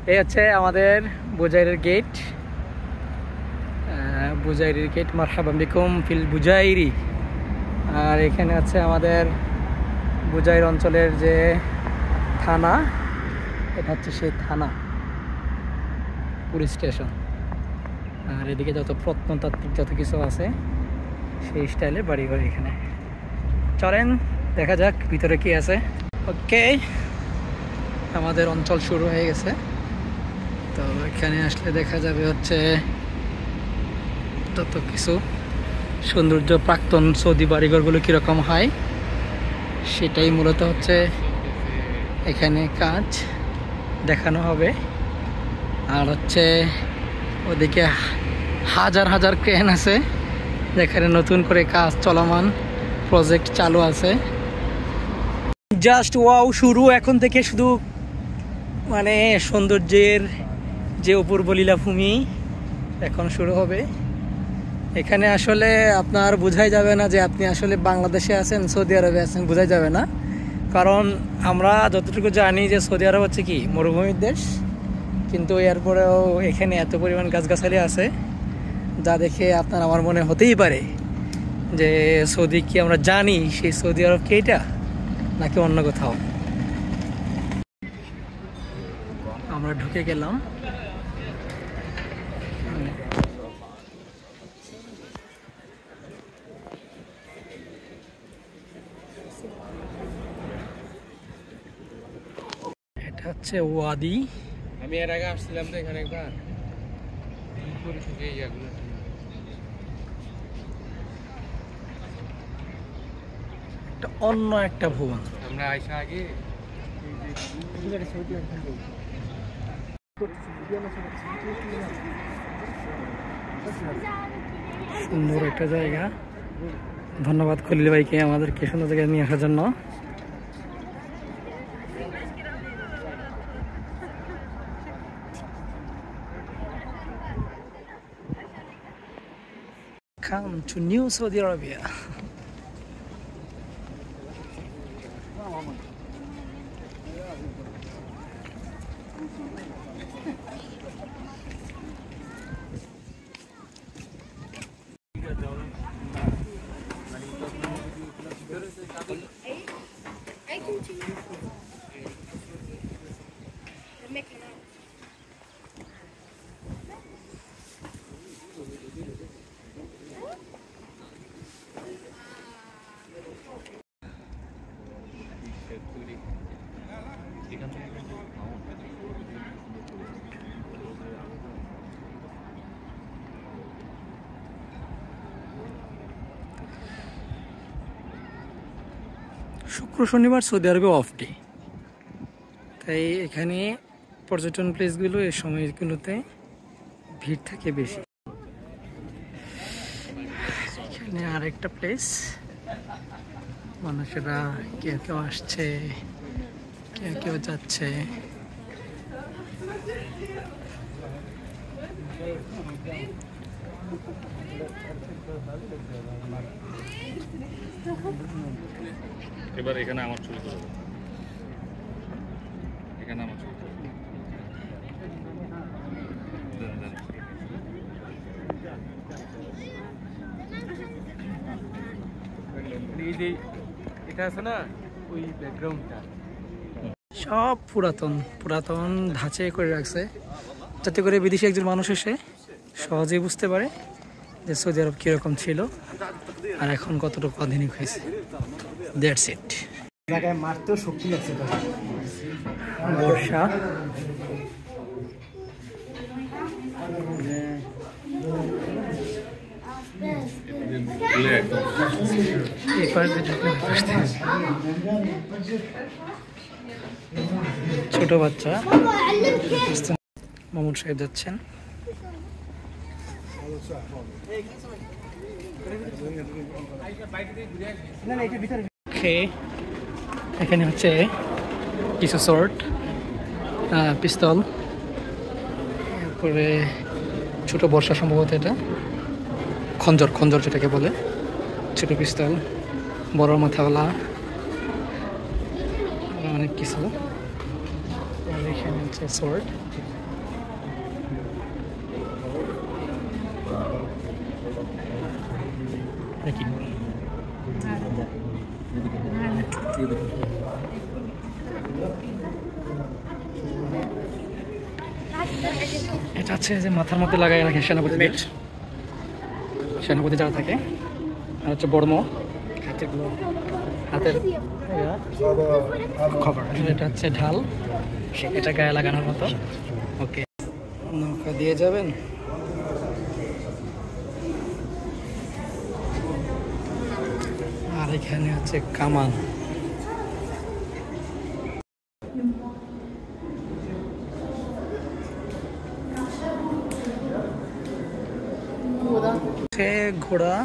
এই হচ্ছে আমাদের বুজাইরের গেট। বুজাইরির গেট, মারহাবা বিকুম ফিল বুজাইরি। আর এখানে আছে আমাদের বুজাইর অঞ্চলের যে থানা, এটা হচ্ছে সেই থানা, পুলিশ স্টেশন। আর এদিকে যত প্রত্নতাত্ত্বিক যত কিছু আছে সেই স্টাইলের বাড়িঘর এখানে। চলেন দেখা যাক ভিতরে কি আছে। ওকে, আমাদের অঞ্চল শুরু হয়ে গেছে। তো এখানে আসলে দেখা যাবে হচ্ছে যত কিছু সৌন্দর্য, প্রাক্তন সৌদি বাড়িঘরগুলো কীরকম হয় সেটাই মূলত হচ্ছে এখানে কাজ দেখানো হবে। আর হচ্ছে ওদিকে হাজার হাজার ক্রেন আছে যেখানে নতুন করে কাজ চলমান, প্রজেক্ট চালু আছে। জাস্ট ওয়াও শুরু এখন থেকে, শুধু মানে সৌন্দর্যের যে অপূর্ব লীলাভূমি এখন শুরু হবে। এখানে আসলে আপনার বোঝাই যাবে না যে আপনি আসলে বাংলাদেশে আছেন, সৌদি আরবে আছেন, বোঝাই যাবে না। কারণ আমরা যতটুকু জানি যে সৌদি আরব হচ্ছে কি মরুভূমির দেশ, কিন্তু এরপরেও এখানে এত পরিমাণ গাছগাছালি আছে যা দেখে আপনার আমার মনে হতেই পারে যে সৌদি কি আমরা জানি সেই সৌদি আরব কি এটা নাকি অন্য কোথাও। আমরা ঢুকে গেলাম। এটা হচ্ছে ওয়াদি। আমি এর আগে আসছিলাম তো এখানে একবার। এটা অন্য একটা ভবন। আমরা আইসা আগে সুন্দর একটা জায়গা। ধন্যবাদ খলিল ভাইকে আমাদেরকে সুন্দর জায়গায় নিয়ে আসার জন্য। Come to New Saudi Arabia. শুক্র শনিবার সৌদি আরবে অফ ডে, তাই এখানে পর্যটন প্লেসগুলো এই সময়গুলোতে ভিড় থাকে বেশি। এখানে আরেকটা প্লেস, মানুষেরা কেউ কেউ আসছে, কেউ কেউ যাচ্ছে। এবার এখানে আমার ছবি তুলব, এখানে আমার ছবি এই যে এটা আছে না ওই ব্যাকগ্রাউন্ডটা সব পুরাতন পুরাতন ধাঁচে করে রাখছে, যাতে করে বিদেশি একজন মানুষ এসে সহজেই বুঝতে পারে যে সৌদি আরব কীরকম ছিল আর এখন কতটুকু আধুনিক হয়েছে। That's it. জায়গায় মারতেও শক্তি লাগছে। বর্ষা, ছোট বাচ্চা মামুন সাহেব যাচ্ছেন। এখানে হচ্ছে কিছু শর্ট, পিস্তল, তারপরে ছোট বর্ষা, সম্ভবত এটা খঞ্জর, খঞ্জর যেটাকে বলে, ছোট পিস্তল, বড় মাথাওয়ালা, অনেক কিছু। এখানে হচ্ছে শর্ট। নাকি এটা হচ্ছে যে মাথার মধ্যে লাগাই রাখে সেনাপতিদের, সেনাপতি যারা থাকে। আর হচ্ছে বর্ম, হাতের খবর। এটা হচ্ছে ঢাল, এটা গায়ে লাগানোর মতো। ওকে, নৌকা দিয়ে যাবেন। আর এখানে আছে কামান। ঘোড়া,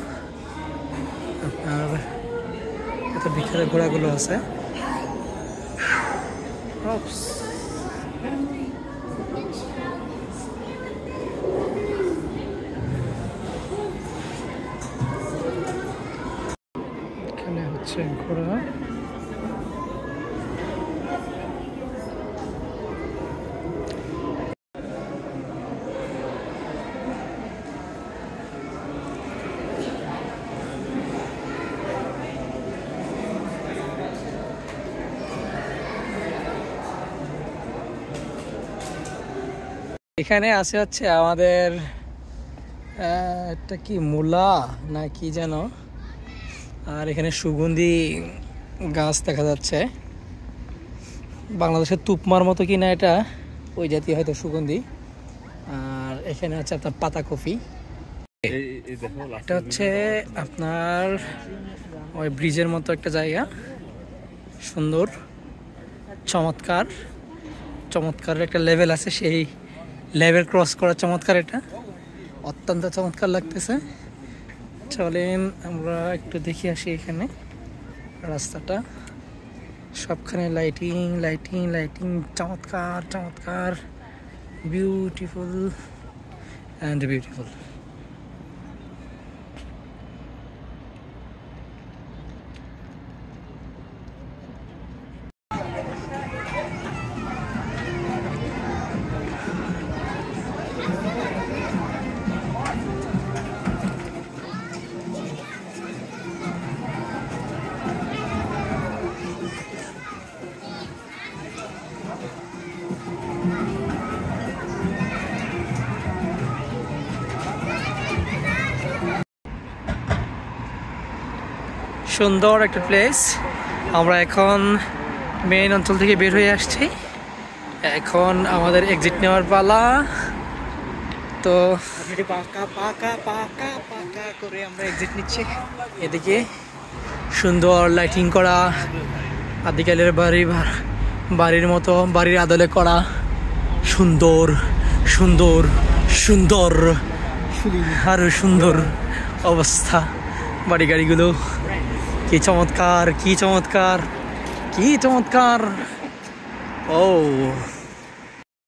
আপনার এত বিখ্যাত ঘোড়াগুলো আছে। এখানে হচ্ছে ঘোড়া। এখানে আছে হচ্ছে আমাদের এটা কি মূলা না কি যেন, আর এখানে সুগন্ধি গাছ দেখা যাচ্ছে। বাংলাদেশের তুপমার মতো কিনা এটা, ওই জাতীয় হয়তো সুগন্ধি। আর এখানে আছে আপনার পাতা কফি। এটা হচ্ছে আপনার ওই ব্রিজের মতো একটা জায়গা, সুন্দর চমৎকার। চমৎকার একটা লেভেল আছে, সেই লেভেল ক্রস করা চমৎকার। এটা অত্যন্ত চমৎকার লাগতেছে। চলেন আমরা একটু দেখে আসি এখানে রাস্তাটা। সবখানে লাইটিং লাইটিং লাইটিং, চমৎকার চমৎকার, বিউটিফুল অ্যান্ড বিউটিফুল। সুন্দর একটা প্লেস। আমরা এখন মেইন অঞ্চল থেকে বের হয়ে আসছি, এখন আমাদের এক্সিট নেওয়ার পালা। তো পাকা পাকা পাকা পাকা করে আমরা এক্সিট নিচ্ছি। এদিকে সুন্দর লাইটিং করা, আদিকালের বাড়ির মতো, বাড়ির আদলে করা সুন্দর সুন্দর সুন্দর আরো সুন্দর অবস্থা। বাড়ি গাড়িগুলো কি চমৎকার, কি চমৎকার, কি চমৎকার। ও